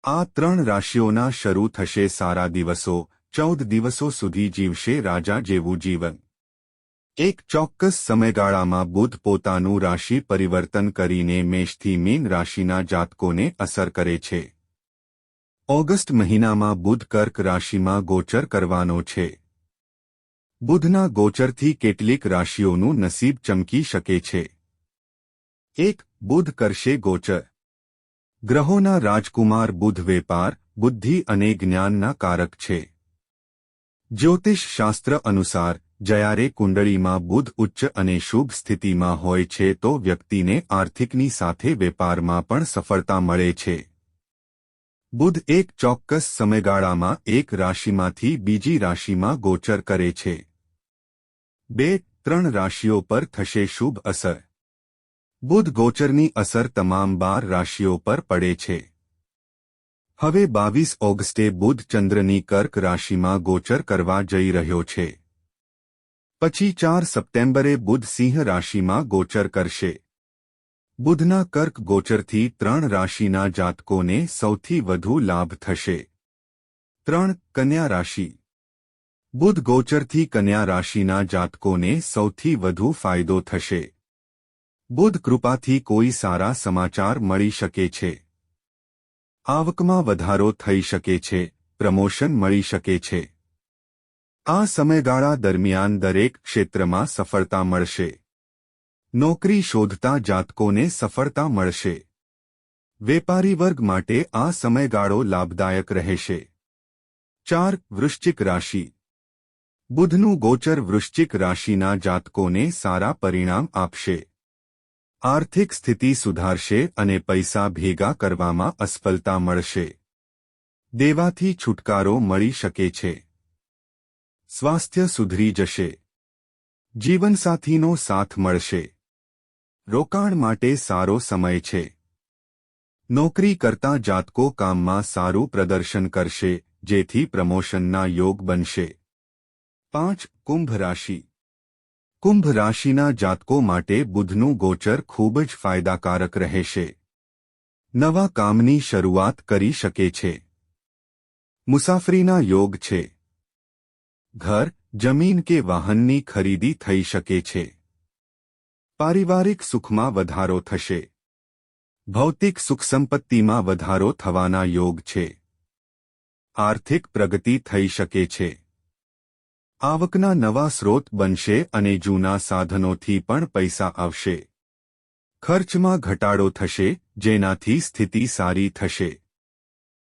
આ 3 રાશિઓના શરૂ થશે સારા દિવસો, 14 દિવસો સુધી જીવશે રાજા જેવું જીવન। એક ચોક્કસ સમયગાળામાં બુધ પોતાનું રાશિ પરિવર્તન કરીને મેષથી મીન રાશિના જાતકોને અસર કરે છે। ઓગસ્ટ મહિનામાં બુધ કર્ક રાશિમાં ગોચર કરવાનો છે। બુધના ગોચરથી કેટલીક રાશિઓનું નસીબ ચમકી શકે છે। 1. બુધ કરશે ગોચર। ગ્રહોના રાજકુમાર બુધ વેપાર, બુદ્ધિ અને જ્ઞાનના કારક છે। જ્યોતિષ શાસ્ત્ર અનુસાર જ્યારે કુંડળીમાં બુધ ઉચ્ચ અને શુભ સ્થિતિમાં હોય છે તો વ્યક્તિને આર્થિકની સાથે વેપારમાં પણ સફળતા મળે છે। બુધ એક ચોક્કસ સમયગાળામાં એક રાશિમાંથી બીજી રાશિમાં ગોચર કરે છે। 2-3 રાશિઓ પર થશે શુભ અસર। બુધ ગોચરની અસર તમામ 12 રાશિઓ પર પડે છે। હવે 22 ઓગસ્ટે બુધ ચંદ્રની કર્ક રાશિમાં ગોચર કરવા જઈ રહ્યો છે। પછી 4 સપ્ટેમ્બરે બુધ સિંહ રાશિમાં ગોચર કરશે। બુધના કર્ક ગોચરથી 3 રાશિના જાતકોને સૌથી વધુ લાભ થશે। 3. કન્યા રાશિ। બુધ ગોચરથી કન્યા રાશિના જાતકોને સૌથી વધુ ફાયદો થશે। બુધ કૃપાથી કોઈ સારા સમાચાર મળી શકે છે। આવકમાં વધારો થઈ શકે છે, પ્રમોશન મળી શકે છે। આ સમયગાળા દરમિયાન દરેક ક્ષેત્રમાં સફળતા મળશે। નોકરી શોધતા જાતકોને સફળતા મળશે। વેપારી વર્ગ માટે આ સમયગાળો લાભદાયક રહેશે। 4. વૃશ્ચિક રાશિ। બુધનું ગોચર વૃશ્ચિક રાશિના જાતકોને સારા પરિણામ આપશે। આર્થિક સ્થિતિ સુધારશે અને પૈસા ભેગા કરવામાં અસફળતા મળશે। દેવાથી છુટકારો મળી શકે છે। સ્વાસ્થ્ય સુધરી જશે। જીવનસાથીનો સાથ મળશે। રોકાણ માટે સારો સમય છે। નોકરી કરતા જાતકો કામમાં સારું પ્રદર્શન કરશે જેથી પ્રમોશનના યોગ બનશે। 5. કુંભ રાશિ। કુંભ રાશિના જાતકો માટે બુધનું ગોચર ખૂબ જ ફાયદાકારક રહેશે। નવા કામની શરૂઆત કરી શકે છે। મુસાફરીના યોગ છે। ઘર, જમીન કે વાહનની ખરીદી થઈ શકે છે। પારિવારિક સુખમાં વધારો થશે। ભૌતિક સુખસંપત્તિમાં વધારો થવાના યોગ છે। આર્થિક પ્રગતિ થઈ શકે છે। આવકના નવા સ્રોત બનશે અને જૂના સાધનોથી પણ પૈસા આવશે। ખર્ચમાં ઘટાડો થશે જેનાથી સ્થિતિ સારી થશે।